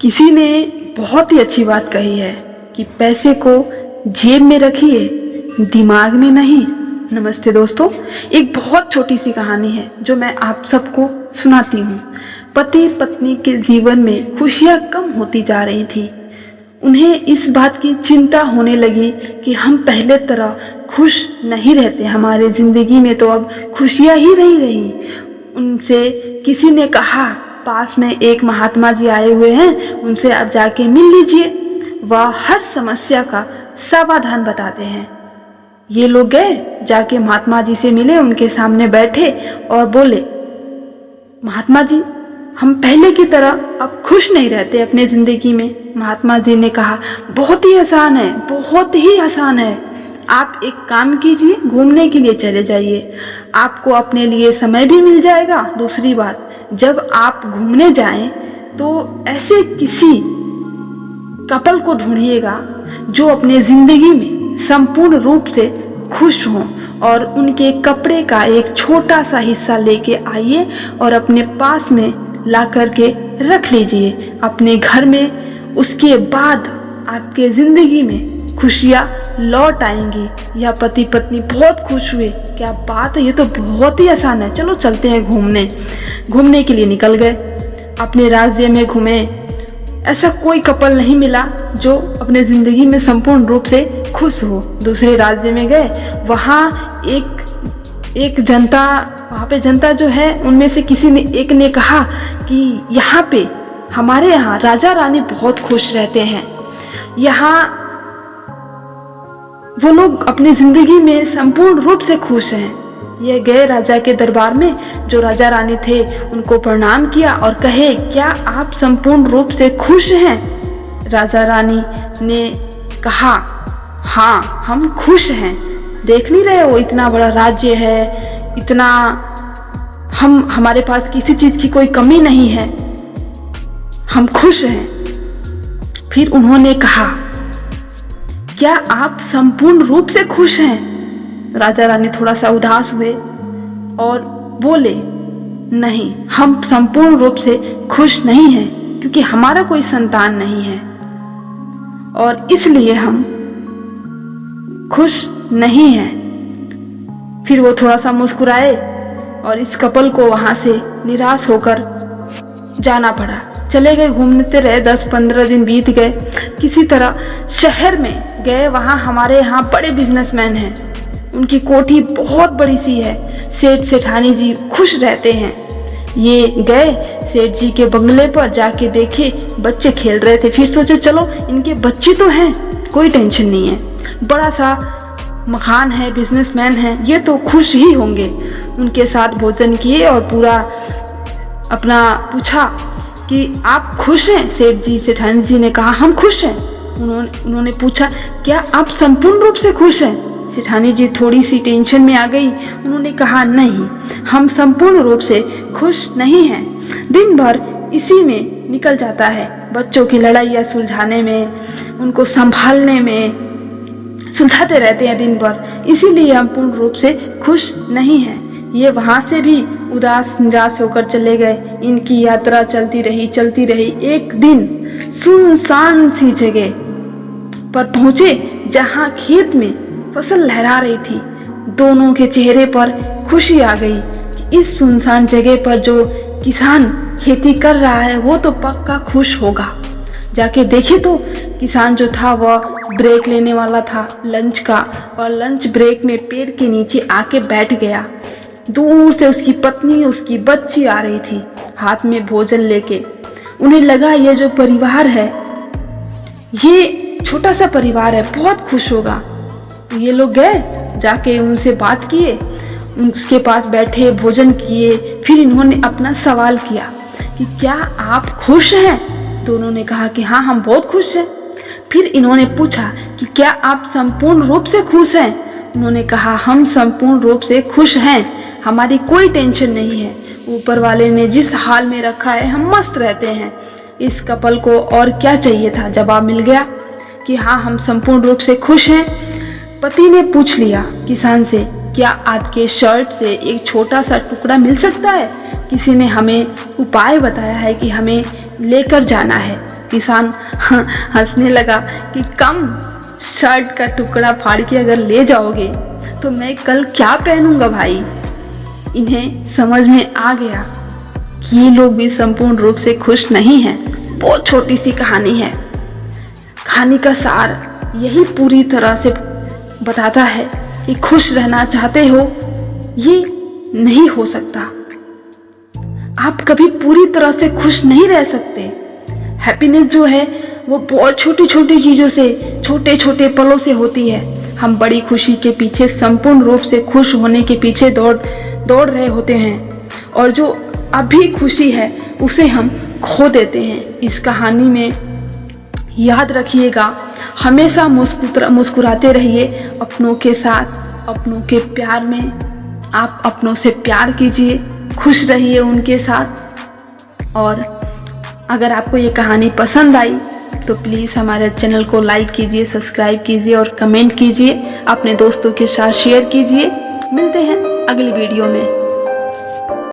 किसी ने बहुत ही अच्छी बात कही है कि पैसे को जेब में रखिए, दिमाग में नहीं। नमस्ते दोस्तों, एक बहुत छोटी सी कहानी है जो मैं आप सबको सुनाती हूँ। पति पत्नी के जीवन में खुशियाँ कम होती जा रही थी। उन्हें इस बात की चिंता होने लगी कि हम पहले तरह खुश नहीं रहते, हमारे ज़िंदगी में तो अब खुशियाँ ही नहीं रही। उनसे किसी ने कहा, पास में एक महात्मा जी आए हुए हैं, उनसे आप जाके मिल लीजिए, वह हर समस्या का समाधान बताते हैं। ये लोग गए, जाके महात्मा जी से मिले, उनके सामने बैठे और बोले, महात्मा जी, हम पहले की तरह अब खुश नहीं रहते अपने ज़िंदगी में। महात्मा जी ने कहा, बहुत ही आसान है, बहुत ही आसान है। आप एक काम कीजिए, घूमने के लिए चले जाइए, आपको अपने लिए समय भी मिल जाएगा। दूसरी बात, जब आप घूमने जाएं तो ऐसे किसी कपल को ढूंढिएगा जो अपने ज़िंदगी में संपूर्ण रूप से खुश हों, और उनके कपड़े का एक छोटा सा हिस्सा लेके आइए और अपने पास में ला करके रख लीजिए अपने घर में। उसके बाद आपके ज़िंदगी में खुशियाँ लौट आएंगी। यह पति पत्नी बहुत खुश हुए, क्या बात है, ये तो बहुत ही आसान है, चलो चलते हैं घूमने के लिए निकल गए। अपने राज्य में घूमे, ऐसा कोई कपल नहीं मिला जो अपने ज़िंदगी में संपूर्ण रूप से खुश हो। दूसरे राज्य में गए, वहाँ एक जनता, वहाँ पे जनता जो है, उनमें से किसी ने एक ने कहा कि यहाँ पे हमारे यहाँ राजा रानी बहुत खुश रहते हैं, यहाँ वो लोग अपनी ज़िंदगी में संपूर्ण रूप से खुश हैं। ये गए राजा के दरबार में, जो राजा रानी थे उनको प्रणाम किया और कहे, क्या आप संपूर्ण रूप से खुश हैं? राजा रानी ने कहा, हाँ हम खुश हैं, देख नहीं रहे हो इतना बड़ा राज्य है, इतना हमारे पास किसी चीज़ की कोई कमी नहीं है, हम खुश हैं। फिर उन्होंने कहा, क्या आप संपूर्ण रूप से खुश हैं? राजा रानी थोड़ा सा उदास हुए और बोले, नहीं, हम संपूर्ण रूप से खुश नहीं हैं, क्योंकि हमारा कोई संतान नहीं है और इसलिए हम खुश नहीं हैं। फिर वो थोड़ा सा मुस्कुराए और इस कपल को वहाँ से निराश होकर जाना पड़ा। चले गए, घूमते रहे, 10-15 दिन बीत गए। किसी तरह शहर में गए, वहाँ हमारे यहाँ बड़े बिजनेसमैन हैं, उनकी कोठी बहुत बड़ी सी है, सेठ सेठानी जी खुश रहते हैं। ये गए सेठ जी के बंगले पर, जाके देखे बच्चे खेल रहे थे। फिर सोचे, चलो इनके बच्चे तो हैं, कोई टेंशन नहीं है, बड़ा सा मकान है, बिजनेसमैन हैं, ये तो खुश ही होंगे। उनके साथ भोजन किए और पूरा अपना पूछा कि आप खुश हैं? सेठ जी सेठानी जी ने कहा, हम खुश हैं। उन्होंने पूछा, क्या आप संपूर्ण रूप से खुश हैं? सेठानी जी थोड़ी सी टेंशन में आ गई। उन्होंने कहा, नहीं, हम संपूर्ण रूप से खुश नहीं हैं। दिन भर इसी में निकल जाता है, बच्चों की लड़ाइयाँ सुलझाने में, उनको संभालने में, सुलझाते रहते हैं दिन भर, इसीलिए हम पूर्ण रूप से खुश नहीं हैं। ये वहाँ से भी उदास निराश होकर चले गए। इनकी यात्रा चलती रही। एक दिन सुनसान सी जगह पर पहुँचे, जहाँ खेत में फसल लहरा रही थी। दोनों के चेहरे पर खुशी आ गई कि इस सुनसान जगह पर जो किसान खेती कर रहा है वो तो पक्का खुश होगा। जाके देखे तो किसान जो था वह ब्रेक लेने वाला था लंच का, और लंच ब्रेक में पेड़ के नीचे आके बैठ गया। दूर से उसकी पत्नी, उसकी बच्ची आ रही थी हाथ में भोजन लेके। उन्हें लगा, ये जो परिवार है, ये छोटा सा परिवार है, बहुत खुश होगा। तो ये लोग गए, जाके उनसे बात किए, उसके पास बैठे, भोजन किए। फिर इन्होंने अपना सवाल किया कि क्या आप खुश हैं? दोनों ने कहा कि हाँ, हम बहुत खुश हैं। फिर इन्होंने पूछा कि क्या आप संपूर्ण रूप से खुश हैं? उन्होंने कहा, हम संपूर्ण रूप से खुश हैं, हमारी कोई टेंशन नहीं है, ऊपर वाले ने जिस हाल में रखा है हम मस्त रहते हैं। इस कपल को और क्या चाहिए था, जवाब मिल गया कि हाँ, हम संपूर्ण रूप से खुश हैं। पति ने पूछ लिया किसान से, क्या आपके शर्ट से एक छोटा सा टुकड़ा मिल सकता है? किसी ने हमें उपाय बताया है कि हमें लेकर जाना है। किसान हंसने लगा कि कम शर्ट का टुकड़ा फाड़ के अगर ले जाओगे तो मैं कल क्या पहनूंगा भाई। इन्हें समझ में आ गया कि ये लोग भी संपूर्ण रूप से खुश नहीं हैं। बहुत छोटी सी कहानी है। कहानी का सार यही पूरी तरह से बताता है कि खुश रहना चाहते हो ये नहीं हो सकता। आप कभी पूरी तरह से खुश नहीं रह सकते। हैप्पीनेस जो है वो बहुत छोटी छोटी चीज़ों से, छोटे छोटे पलों से होती है। हम बड़ी खुशी के पीछे, संपूर्ण रूप से खुश होने के पीछे दौड़ रहे होते हैं और जो अभी खुशी है उसे हम खो देते हैं। इस कहानी में याद रखिएगा, हमेशा मुस्कुराते रहिए अपनों के साथ, अपनों के प्यार में। आप अपनों से प्यार कीजिए, खुश रहिए उनके साथ। और अगर आपको ये कहानी पसंद आई तो प्लीज़ हमारे चैनल को लाइक कीजिए, सब्सक्राइब कीजिए और कमेंट कीजिए, अपने दोस्तों के साथ शेयर कीजिए। मिलते हैं अगली वीडियो में।